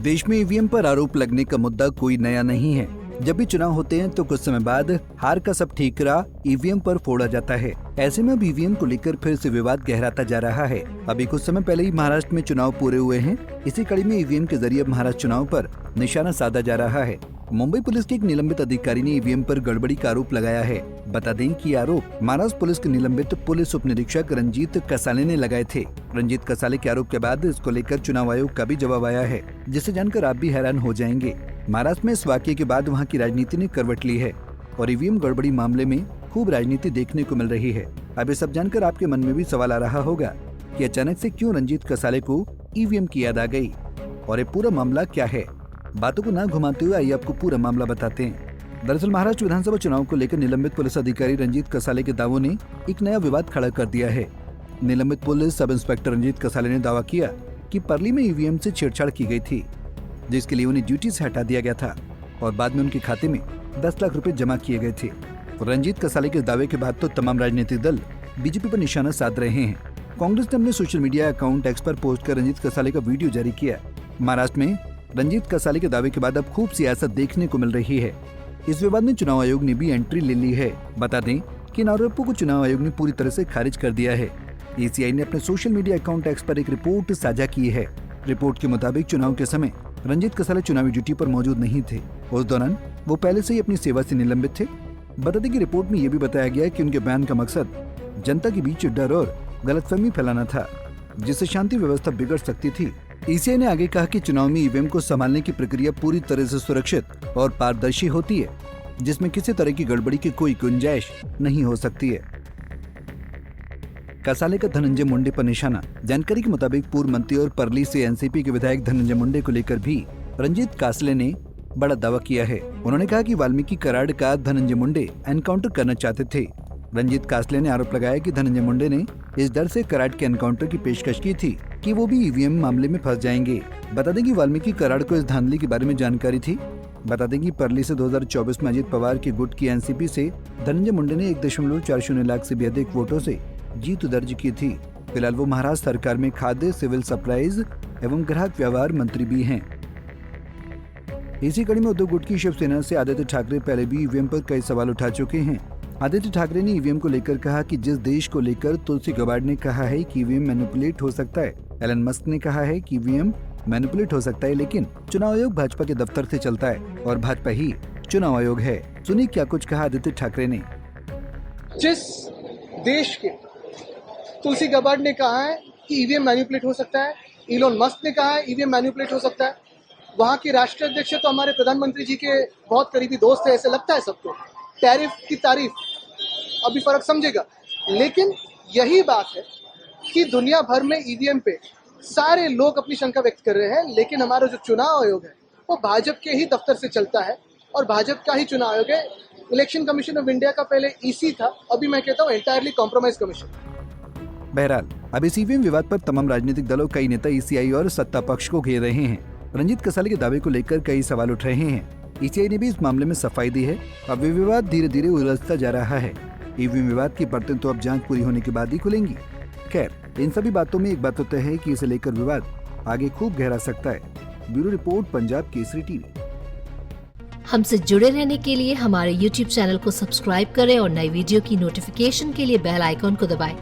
देश में ईवीएम पर आरोप लगने का मुद्दा कोई नया नहीं है। जब भी चुनाव होते हैं तो कुछ समय बाद हार का सब ठीकरा ईवीएम पर फोड़ा जाता है। ऐसे में अब ईवीएम को लेकर फिर से विवाद गहराता जा रहा है। अभी कुछ समय पहले ही महाराष्ट्र में चुनाव पूरे हुए हैं। इसी कड़ी में ईवीएम के जरिए महाराष्ट्र चुनाव पर निशाना साधा जा रहा है। मुंबई पुलिस के एक निलंबित अधिकारी ने ईवीएम पर गड़बड़ी का आरोप लगाया है। बता दें कि आरोप महाराष्ट्र पुलिस के निलंबित पुलिस उप निरीक्षक रंजीत कसाले ने लगाए थे। रंजीत कसाले के आरोप के बाद इसको लेकर चुनाव आयोग का भी जवाब आया है, जिसे जानकर आप भी हैरान हो जाएंगे। महाराष्ट्र में इस वाकये के बाद वहाँ की राजनीति ने करवट ली है और ईवीएम गड़बड़ी मामले में खूब राजनीति देखने को मिल रही है। अब ये सब जानकर आपके मन में भी सवाल आ रहा होगा कि अचानक से क्यों रंजीत कसाले को ईवीएम की याद आ गई और ये पूरा मामला क्या है। बातों को ना घुमाते हुए आइए आपको पूरा मामला बताते हैं। दरअसल महाराष्ट्र विधानसभा चुनाव को लेकर निलंबित पुलिस अधिकारी रंजीत कसाले के दावों ने एक नया विवाद खड़ा कर दिया है। निलंबित पुलिस सब इंस्पेक्टर रंजीत कसाले ने दावा किया कि परली में ईवीएम से छेड़छाड़ की गई थी, जिसके लिए उन्हें ड्यूटी से हटा दिया गया था और बाद में उनके खाते में 10 लाख रुपए जमा किए गए थे। रंजीत कसाले के दावे के बाद तो तमाम राजनीतिक दल बीजेपी पर निशाना साध रहे हैं। कांग्रेस ने अपने सोशल मीडिया अकाउंट एक्स पर पोस्ट कर रंजीत कसाले का वीडियो जारी किया। महाराष्ट्र में रंजीत कसाले के दावे के बाद अब खूब सियासत देखने को मिल रही है। इस विवाद में चुनाव आयोग ने भी एंट्री ले ली है। बता दें कि इन आरोपों को चुनाव आयोग ने पूरी तरह से खारिज कर दिया है। ईसीआई ने अपने सोशल मीडिया अकाउंट एक्स पर एक रिपोर्ट साझा की है। रिपोर्ट के मुताबिक चुनाव के समय रंजीत कसाले चुनावी ड्यूटी पर मौजूद नहीं थे। उस दौरान वो पहले से ही अपनी सेवा से निलंबित थे। बता दें कि रिपोर्ट में ये भी बताया गया है कि उनके बयान का मकसद जनता के बीच डर और गलतफहमी फैलाना था, जिससे शांति व्यवस्था बिगड़ सकती थी। ईसीआई ने आगे कहा कि चुनाव में ईवीएम को संभालने की प्रक्रिया पूरी तरह से सुरक्षित और पारदर्शी होती है, जिसमें किसी तरह की गड़बड़ी की कोई गुंजाइश नहीं हो सकती है। कसाले का धनंजय मुंडे पर निशाना। जानकारी के मुताबिक पूर्व मंत्री और परली से एनसीपी के विधायक धनंजय मुंडे को लेकर भी रंजीत कसाले ने बड़ा दावा किया है। उन्होंने कहा कि वाल्मीकि कराड़ का धनंजय मुंडे एनकाउंटर करना चाहते थे। रंजीत कसाले ने आरोप लगाया कि धनंजय मुंडे ने इस डर से कराड़ के एनकाउंटर की पेशकश की थी कि वो भी ईवीएम मामले में फंस जाएंगे। बता दें कि वाल्मीकि कराड़ को इस धांधली के बारे में जानकारी थी। बता दें कि परली से 2024 में अजित पवार के गुट की एनसीपी से धनंजय मुंडे ने 1.40 लाख से भी अधिक वोटों से जीत दर्ज की थी। फिलहाल वो महाराष्ट्र सरकार में खाद्य, सिविल सप्लाईज एवं ग्राहक व्यवहार मंत्री भी हैं। इसी कड़ी में उद्धव गुट की शिवसेना से आदित्य ठाकरे पहले भी ईवीएम पर कई सवाल उठा चुके हैं। आदित्य ठाकरे ने ईवीएम को लेकर कहा कि जिस देश को लेकर तुलसी गबार्ड ने कहा है कि ईवीएम मैनिपुलेट हो सकता है, एलन मस्क ने कहा है कि ईवीएम मैनिपुलेट हो सकता है, लेकिन चुनाव आयोग भाजपा के दफ्तर से चलता है और भाजपा ही चुनाव आयोग है। सुनिए क्या कुछ कहा आदित्य ठाकरे ने। जिस देश के तुलसी गबार्ड ने कहा है कि ईवीएम मैनिपुलेट हो सकता है, इलोन मस्क ने कहा है ईवीएम मैनिपुलेट हो सकता है, वहाँ के राष्ट्रीय अध्यक्ष तो हमारे प्रधानमंत्री जी के बहुत करीबी दोस्त है, ऐसे लगता है सबको। टैरिफ की तारीफ अभी फर्क समझेगा, लेकिन यही बात है कि दुनिया भर में ईवीएम पे सारे लोग अपनी शंका व्यक्त कर रहे हैं, लेकिन हमारा जो चुनाव आयोग है वो भाजपा के ही दफ्तर से चलता है और भाजपा का ही चुनाव आयोग है। इलेक्शन कमीशन ऑफ इंडिया का पहले ईसी था, अभी मैं कहता हूँ एंटायरली कॉम्प्रोमाइज कमीशन। बहरहाल अब इस ईवीएम विवाद पर तमाम राजनीतिक दलों, कई नेता ईसीआई और सत्ता पक्ष को घेर रहे हैं। रंजीत कसाले के दावे को लेकर कई सवाल उठ रहे हैं। ईसीआई ने भी इस मामले में सफाई दी है। अब ये विवाद धीरे धीरे उलझता जा रहा है। ईवीएम विवाद की परतें तो अब जांच पूरी होने के बाद ही खुलेंगी। खैर, इन सभी बातों में एक बात तो तय है कि इसे लेकर विवाद आगे खूब गहरा सकता है। Bureau report, Punjab Kesari TV. हमसे जुड़े रहने के लिए हमारे YouTube चैनल को सब्सक्राइब करें और नई वीडियो की नोटिफिकेशन के लिए बेल आइकॉन को दबाएं।